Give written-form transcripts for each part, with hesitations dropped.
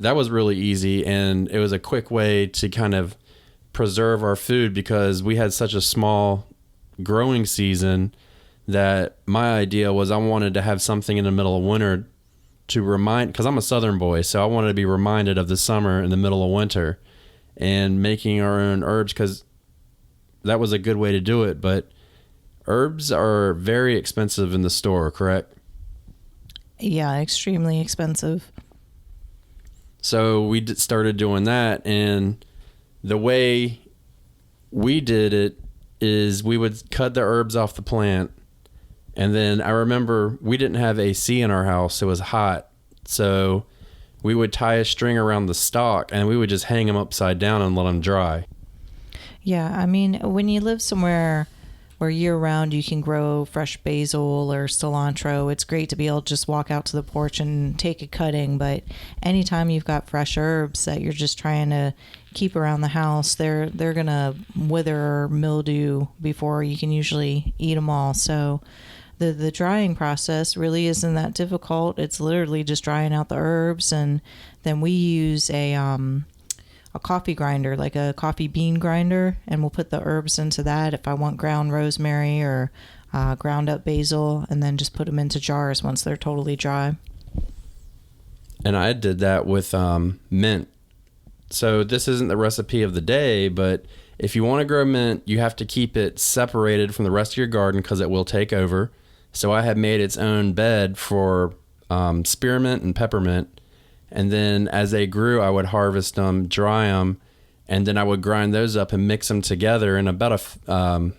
that was really easy, and it was a quick way to kind of preserve our food because we had such a small growing season that my idea was I wanted to have something in the middle of winter to remind, because I'm a southern boy, so I wanted to be reminded of the summer in the middle of winter and making our own herbs, because that was a good way to do it. But herbs are very expensive in the store, correct? Yeah, extremely expensive. So we started doing that, and the way we did it is we would cut the herbs off the plant. And then I remember we didn't have AC in our house. It was hot. So we would tie a string around the stalk and we would just hang them upside down and let them dry. Yeah, I mean, when you live somewhere where year-round you can grow fresh basil or cilantro, it's great to be able to just walk out to the porch and take a cutting. But anytime you've got fresh herbs that you're just trying to keep around the house, they're going to wither or mildew before you can usually eat them all. So the drying process really isn't that difficult. It's literally just drying out the herbs, and then we use a coffee grinder, like a coffee bean grinder, and we'll put the herbs into that if I want ground rosemary or ground up basil, and then just put them into jars once they're totally dry. And I did that with mint. So this isn't the recipe of the day, but if you want to grow mint, you have to keep it separated from the rest of your garden because it will take over. So I had made its own bed for spearmint and peppermint. And then as they grew, I would harvest them, dry them, and then I would grind those up and mix them together in about a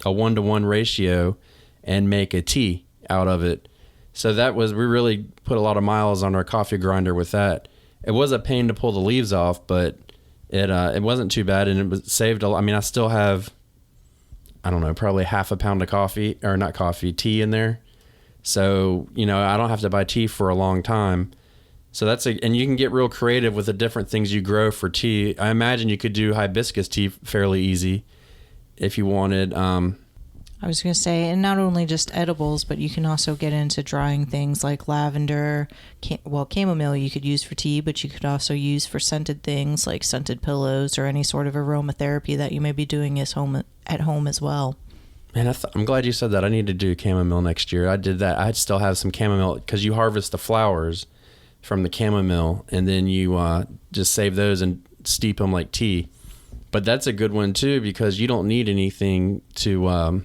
1-to-1 ratio and make a tea out of it. So we really put a lot of miles on our coffee grinder with that. It was a pain to pull the leaves off, but it wasn't too bad, and it was saved a lot. I mean, I still have, I don't know, probably half a pound of tea in there. So, I don't have to buy tea for a long time. So and you can get real creative with the different things you grow for tea. I imagine you could do hibiscus tea fairly easy if you wanted. I was going to say, and not only just edibles, but you can also get into drying things like lavender. Chamomile you could use for tea, but you could also use for scented things like scented pillows or any sort of aromatherapy that you may be doing at home as well. Man, I'm glad you said that. I need to do chamomile next year. I did that. I still have some chamomile because you harvest the flowers from the chamomile, and then you just save those and steep them like tea. But that's a good one too, because you don't need anything to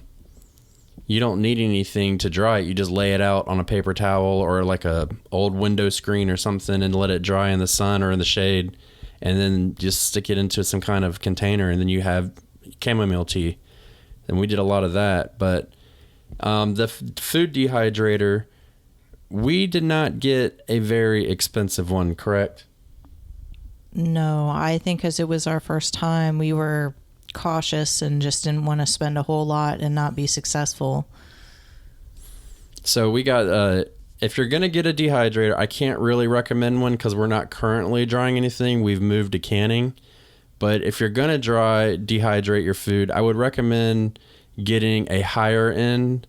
dry it. You just lay it out on a paper towel or like a old window screen or something and let it dry in the sun or in the shade, and then just stick it into some kind of container, and then you have chamomile tea. And we did a lot of that. But the food dehydrator, we did not get a very expensive one, correct? No, I think because it was our first time, we were cautious and just didn't want to spend a whole lot and not be successful. So we got, if you're going to get a dehydrator, I can't really recommend one because we're not currently drying anything. We've moved to canning. But if you're going to dehydrate your food, I would recommend getting a higher end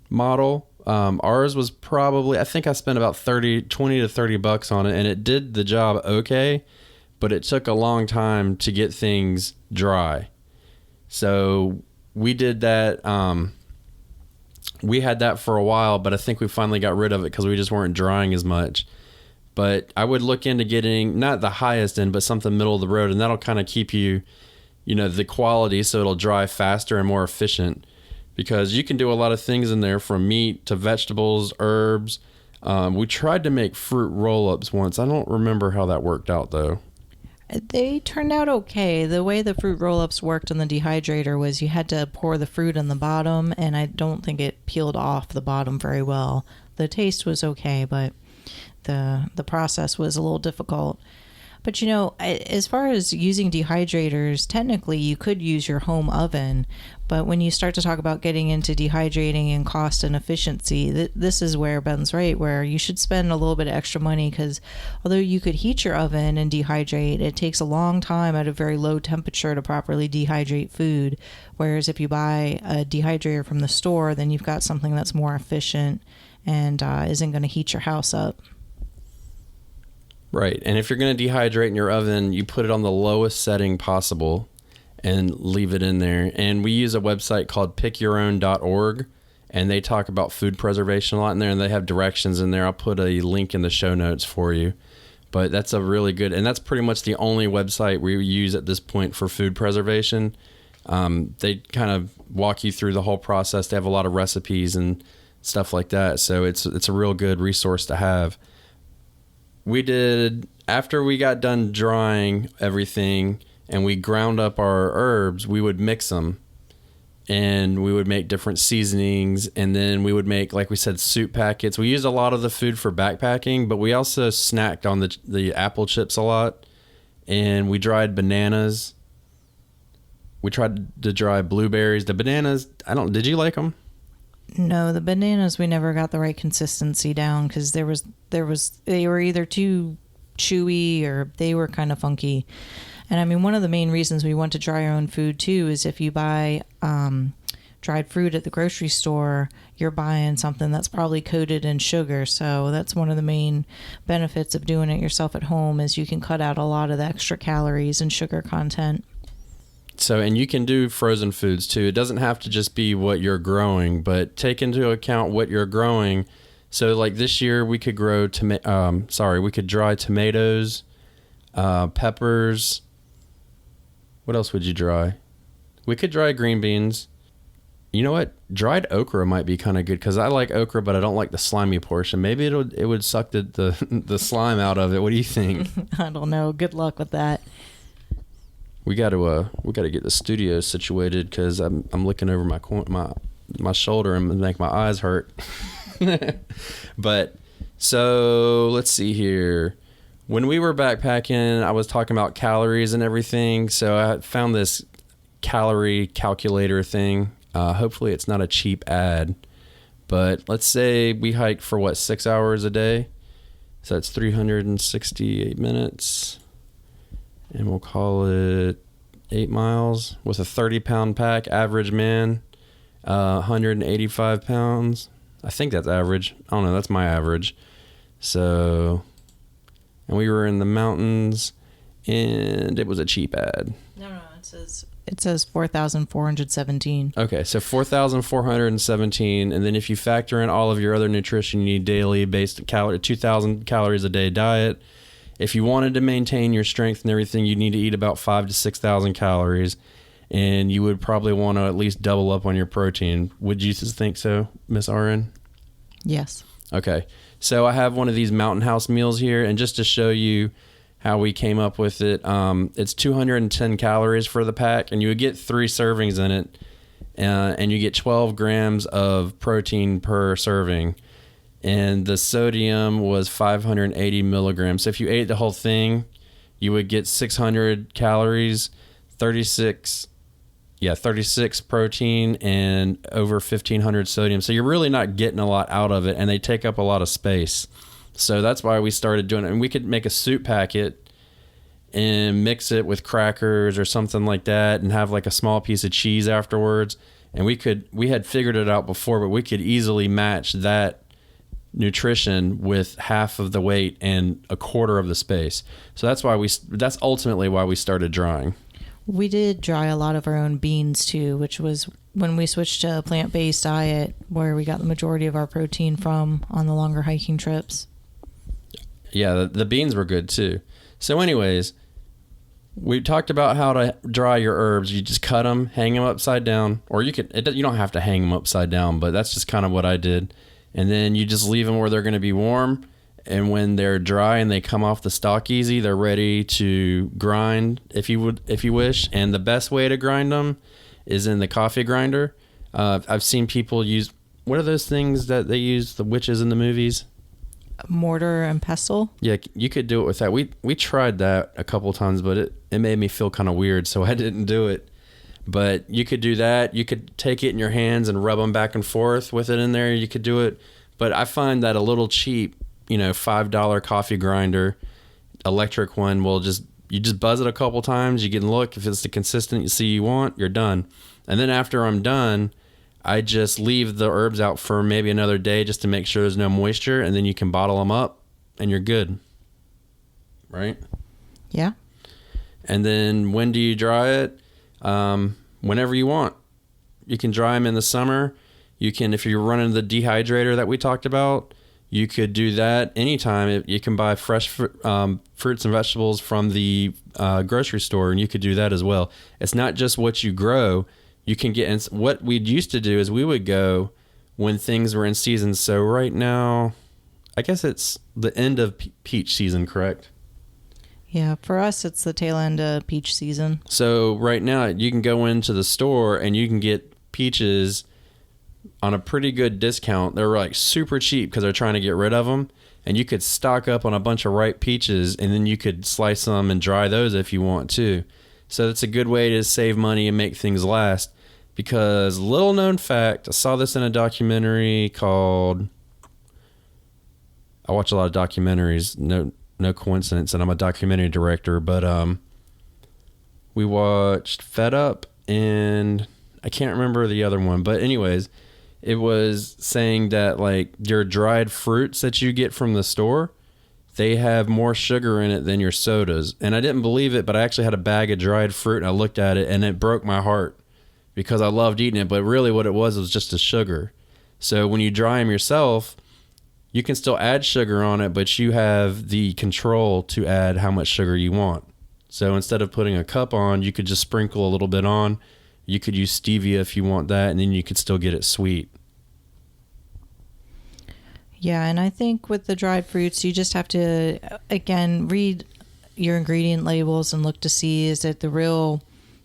model. Ours was probably, I think I spent about $20 to $30 on it, and it did the job okay, but it took a long time to get things dry. So we did that. We had that for a while, but I think we finally got rid of it because we just weren't drying as much. But I would look into getting not the highest end, but something middle of the road, and that'll kind of keep you, the quality, so it'll dry faster and more efficient. Because you can do a lot of things in there, from meat to vegetables, herbs. We tried to make fruit roll-ups once. I don't remember how that worked out, though. They turned out okay. The way the fruit roll-ups worked on the dehydrator was you had to pour the fruit in the bottom, and I don't think it peeled off the bottom very well. The taste was okay, but the process was a little difficult. But as far as using dehydrators, technically you could use your home oven, but when you start to talk about getting into dehydrating and cost and efficiency, this is where Ben's right, where you should spend a little bit of extra money, because although you could heat your oven and dehydrate, it takes a long time at a very low temperature to properly dehydrate food. Whereas if you buy a dehydrator from the store, then you've got something that's more efficient and isn't going to heat your house up. Right. And if you're going to dehydrate in your oven, you put it on the lowest setting possible and leave it in there. And we use a website called pickyourown.org, and they talk about food preservation a lot in there, and they have directions in there. I'll put a link in the show notes for you. But that's a really good, and that's pretty much the only website we use at this point for food preservation. They kind of walk you through the whole process. They have a lot of recipes and stuff like that. So it's a real good resource to have. We did, after we got done drying everything and we ground up our herbs, we would mix them and we would make different seasonings, and then we would make, like we said, soup packets. We used a lot of the food for backpacking, but we also snacked on the apple chips a lot, and we dried bananas. We tried to dry blueberries. The bananas, did you like them? No, the bananas, we never got the right consistency down because they were either too chewy or they were kind of funky. And I mean, one of the main reasons we want to dry our own food too is if you buy dried fruit at the grocery store, you're buying something that's probably coated in sugar. So that's one of the main benefits of doing it yourself at home, is you can cut out a lot of the extra calories and sugar content. So, and you can do frozen foods too. It doesn't have to just be what you're growing, but take into account what you're growing. So like this year we could grow we could dry tomatoes, peppers. What else would you dry? We could dry green beans. You know what? Dried okra might be kind of good because I like okra, but I don't like the slimy portion. Maybe it would suck the slime out of it. What do you think? I don't know. Good luck with that. We got to get the studio situated because I'm looking over my shoulder and make my eyes hurt. But so let's see here. When we were backpacking, I was talking about calories and everything. So I found this calorie calculator thing. Hopefully it's not a cheap ad, but let's say we hiked for 6 hours a day. So that's 368 minutes. And we'll call it 8 miles with a 30-pound pack. Average man, 185 pounds. I think that's average. I don't know. That's my average. So, and we were in the mountains, and it was a cheap ad. No, it says 4,417. Okay, so 4,417, and then if you factor in all of your other nutrition you need daily, based 2,000 calories a day diet. If you wanted to maintain your strength and everything, you need to eat about 5,000 to 6,000 calories, and you would probably want to at least double up on your protein. Would you think so, Miss RN? Yes. Okay. So I have one of these Mountain House meals here, and just to show you how we came up with it, it's 210 calories for the pack, and you would get 3 servings in it, and you get 12 grams of protein per serving. And the sodium was 580 milligrams. So if you ate the whole thing, you would get 600 calories, 36 protein, and over 1,500 sodium. So you're really not getting a lot out of it, and they take up a lot of space. So that's why we started doing it. And we could make a soup packet and mix it with crackers or something like that and have like a small piece of cheese afterwards. And we had figured it out before, but we could easily match that nutrition with half of the weight and a quarter of the space. So that's ultimately why we started drying. We did dry a lot of our own beans too, which was when we switched to a plant-based diet where we got the majority of our protein from on the longer hiking trips. Yeah, the beans were good too. So anyways, we talked about how to dry your herbs. You just cut them, hang them upside down, or you don't have to hang them upside down, but that's just kind of what I did. And then you just leave them where they're going to be warm. And when they're dry and they come off the stalk easy, they're ready to grind if you wish. And the best way to grind them is in the coffee grinder. I've seen people use, what are those things that they use, the witches in the movies? Mortar and pestle. Yeah, you could do it with that. We tried that a couple times, but it made me feel kind of weird, so I didn't do it. But you could do that. You could take it in your hands and rub them back and forth with it in there. You could do it. But I find that a little cheap, $5 coffee grinder, electric one, you just buzz it a couple times. You can look. If it's the consistency you want, you're done. And then after I'm done, I just leave the herbs out for maybe another day just to make sure there's no moisture. And then you can bottle them up and you're good. right? Yeah. And then when do you dry it? Whenever you want. You can dry them in the summer. You can, if you're running the dehydrator that we talked about, you could do that anytime. You can buy fresh fruits and vegetables from the grocery store, and you could do that as well. It's not just what you grow. You can get, and what we used to do is we would go when things were in season. So right now, I guess it's the end of peach season, correct? Yeah, for us, it's the tail end of peach season. So right now, you can go into the store and you can get peaches on a pretty good discount. They're like super cheap because they're trying to get rid of them. And you could stock up on a bunch of ripe peaches, and then you could slice them and dry those if you want to. So it's a good way to save money and make things last. Because little known fact, I saw this in a documentary called, I watch a lot of documentaries, no coincidence, and I'm a documentary director, but we watched Fed Up, and I can't remember the other one, but anyways, it was saying that like your dried fruits that you get from the store, they have more sugar in it than your sodas. And I didn't believe it, but I actually had a bag of dried fruit, and I looked at it, and it broke my heart because I loved eating it, but really what it was just the sugar. So when you dry them yourself, you can still add sugar on it, but you have the control to add how much sugar you want. So instead of putting a cup on, you could just sprinkle a little bit on. You could use stevia if you want that, and then you could still get it sweet. Yeah, and I think with the dried fruits, you just have to, again, read your ingredient labels and look to see, is it the real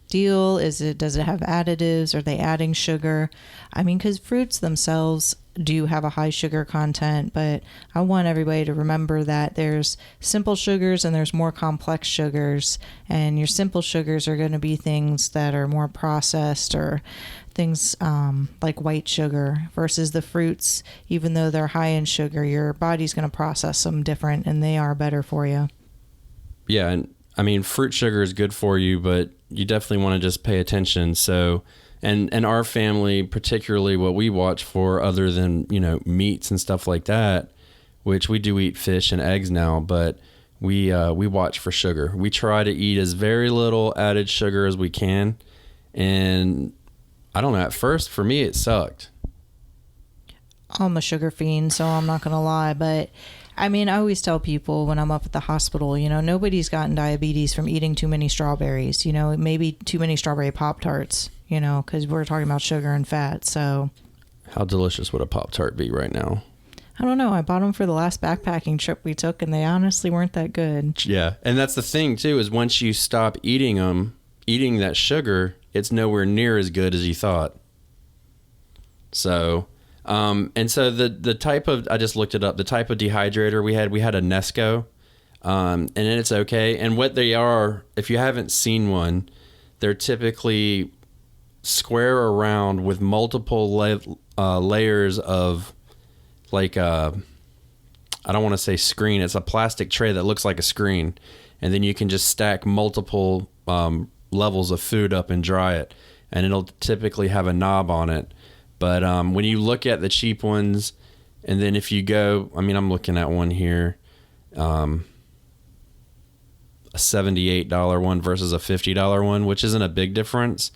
deal? Does it have additives? Are they adding sugar? I mean, because fruits themselves do have a high sugar content, but I want everybody to remember that there's simple sugars and there's more complex sugars, and your simple sugars are going to be things that are more processed, or things like white sugar, versus the fruits. Even though they're high in sugar, your body's going to process them different, and they are better for you. Yeah, and I mean, fruit sugar is good for you, but you definitely want to just pay attention. So, and our family, particularly what we watch for, other than, meats and stuff like that, which we do eat fish and eggs now, but we watch for sugar. We try to eat as very little added sugar as we can. And I don't know, at first for me it sucked. I'm a sugar fiend, so I'm not going to lie, but I mean, I always tell people when I'm up at the hospital, nobody's gotten diabetes from eating too many strawberries, maybe too many strawberry Pop-Tarts, because we're talking about sugar and fat. So how delicious would a Pop-Tart be right now? I don't know. I bought them for the last backpacking trip we took, and they honestly weren't that good. Yeah. And that's the thing too, is once you stop eating that sugar, it's nowhere near as good as you thought. So, and so the type of, I just looked it up, the type of dehydrator we had a Nesco, and it's okay. And what they are, if you haven't seen one, they're typically square or round with multiple layers of, like, I don't want to say screen. It's a plastic tray that looks like a screen. And then you can just stack multiple levels of food up and dry it. And it'll typically have a knob on it. But when you look at the cheap ones, and then if you go, I mean, I'm looking at one here, a $78 one versus a $50 one, which isn't a big difference.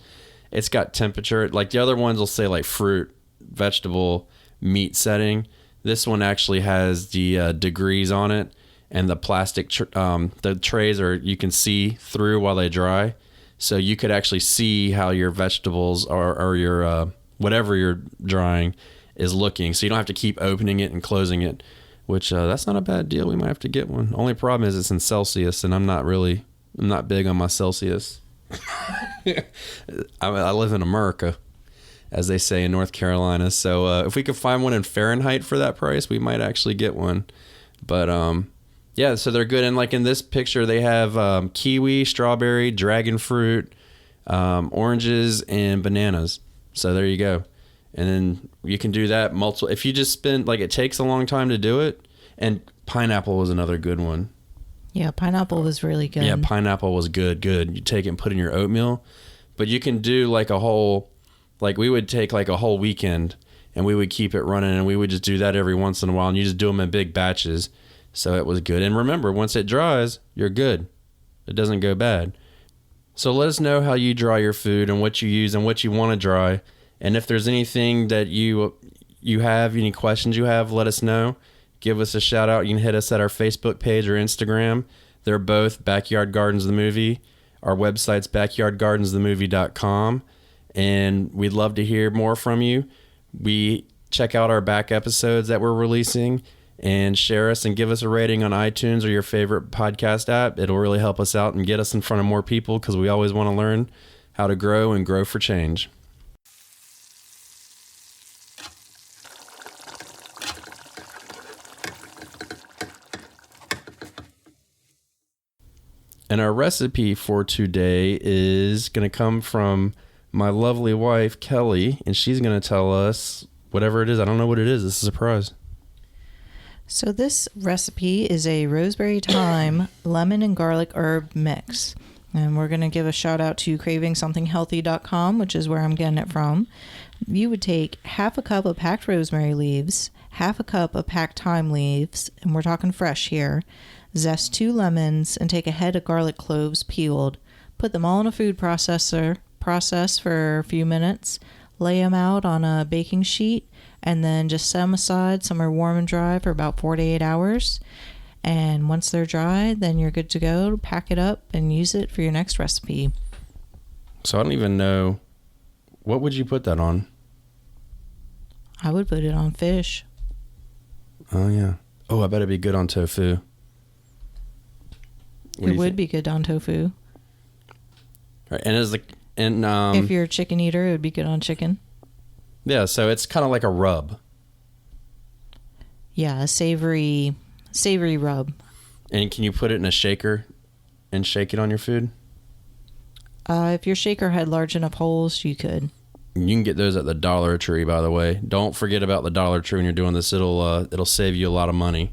It's got temperature. Like the other ones will say like fruit, vegetable, meat setting. This one actually has the degrees on it, and the plastic, the trays you can see through while they dry. So you could actually see how your vegetables or your whatever you're drying is looking. So you don't have to keep opening it and closing it, which that's not a bad deal. We might have to get one. Only problem is it's in Celsius, and I'm not big on my Celsius. I live in America, as they say in North Carolina. So if we could find one in Fahrenheit for that price, we might actually get one. But yeah, so they're good. And like in this picture, they have kiwi, strawberry, dragon fruit, oranges, and bananas. So there you go. And then you can do that multiple. If you just spend, like, it takes a long time to do it. And pineapple was another good one. Yeah, pineapple was really good. Yeah, pineapple was good. You take it and put it in your oatmeal. But you can do like a whole, like we would take like a whole weekend and we would keep it running, and we would just do that every once in a while, and you just do them in big batches. So it was good. And remember, once it dries, you're good. It doesn't go bad. So let us know how you dry your food and what you use and what you want to dry. And if there's anything that you have, any questions you have, let us know. Give us a shout out. You can hit us at our Facebook page or Instagram. They're both Backyard Gardens the Movie. Our website's backyardgardensthemovie.com. And we'd love to hear more from you. We check out our back episodes that we're releasing and share us and give us a rating on iTunes or your favorite podcast app. It'll really help us out and get us in front of more people because we always want to learn how to grow and grow for change. And our recipe for today is going to come from my lovely wife, Kelly, and she's going to tell us whatever it is. I don't know what it is. This is a surprise. So this recipe is a rosemary thyme lemon and garlic herb mix. And we're going to give a shout out to cravingsomethinghealthy.com, which is where I'm getting it from. You would take half a cup of packed rosemary leaves, half a cup of packed thyme leaves, and we're talking fresh here, zest 2 lemons, and take a head of garlic cloves peeled. Put them all in a food processor, process for a few minutes, lay them out on a baking sheet, and then just set them aside somewhere warm and dry for about 4 to 8 hours. And once they're dry, then you're good to go. Pack it up and use it for your next recipe. So I don't even know. What would you put that on? I would put it on fish. Oh, yeah. Oh, I bet it'd be good on tofu. It would be good on tofu. Right, and if you're a chicken eater, it would be good on chicken. Yeah, so it's kind of like a rub. Yeah, a savory rub. And can you put it in a shaker and shake it on your food? If your shaker had large enough holes, you could. You can get those at the Dollar Tree, by the way. Don't forget about the Dollar Tree when you're doing this. It'll save you a lot of money.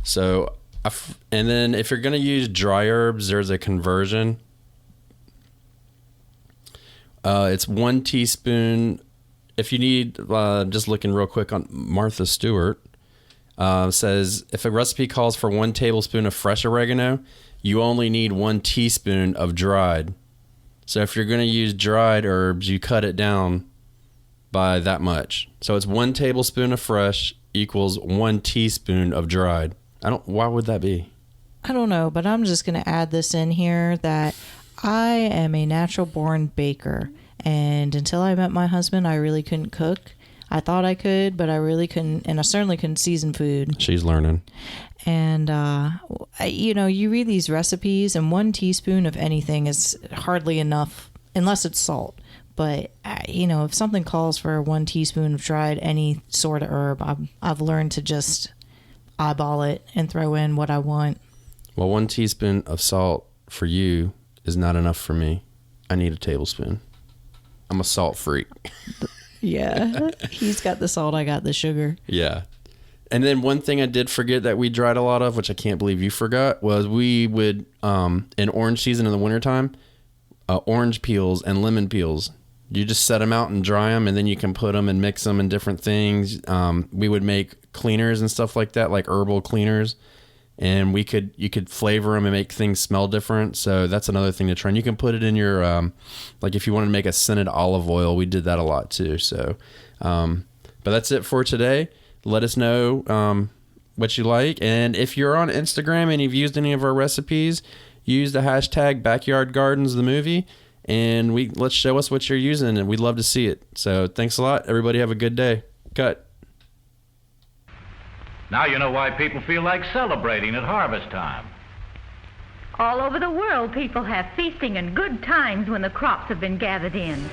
So, and then if you're going to use dry herbs, there's a conversion. It's 1 teaspoon. If you need, just looking real quick on Martha Stewart, says if a recipe calls for 1 tablespoon of fresh oregano, you only need 1 teaspoon of dried. So if you're going to use dried herbs, you cut it down by that much. So it's 1 tablespoon of fresh equals 1 teaspoon of dried. Why would that be? I don't know, but I'm just going to add this in here that I am a natural born baker, and until I met my husband, I really couldn't cook. I thought I could, but I really couldn't, and I certainly couldn't season food. She's learning. And, you read these recipes, and 1 teaspoon of anything is hardly enough, unless it's salt. But, if something calls for 1 teaspoon of dried any sort of herb, I've learned to just eyeball it and throw in what I want. Well, 1 teaspoon of salt for you is not enough for me. I need a tablespoon. I'm a salt freak. Yeah. He's got the salt, I got the sugar. Yeah. And then one thing I did forget that we dried a lot of, which I can't believe you forgot, was we would, in orange season in the wintertime, orange peels and lemon peels. You just set them out and dry them, and then you can put them and mix them in different things. We would make cleaners and stuff like that, like herbal cleaners. And you could flavor them and make things smell different. So that's another thing to try. And you can put it in your, like if you want to make a scented olive oil, we did that a lot too. So, but that's it for today. Let us know what you like. And if you're on Instagram and you've used any of our recipes, use the hashtag #BackyardGardensTheMovie. And let's show us what you're using, and we'd love to see it. So thanks a lot. Everybody have a good day. Cut. Now you know why people feel like celebrating at harvest time. All over the world, people have feasting and good times when the crops have been gathered in.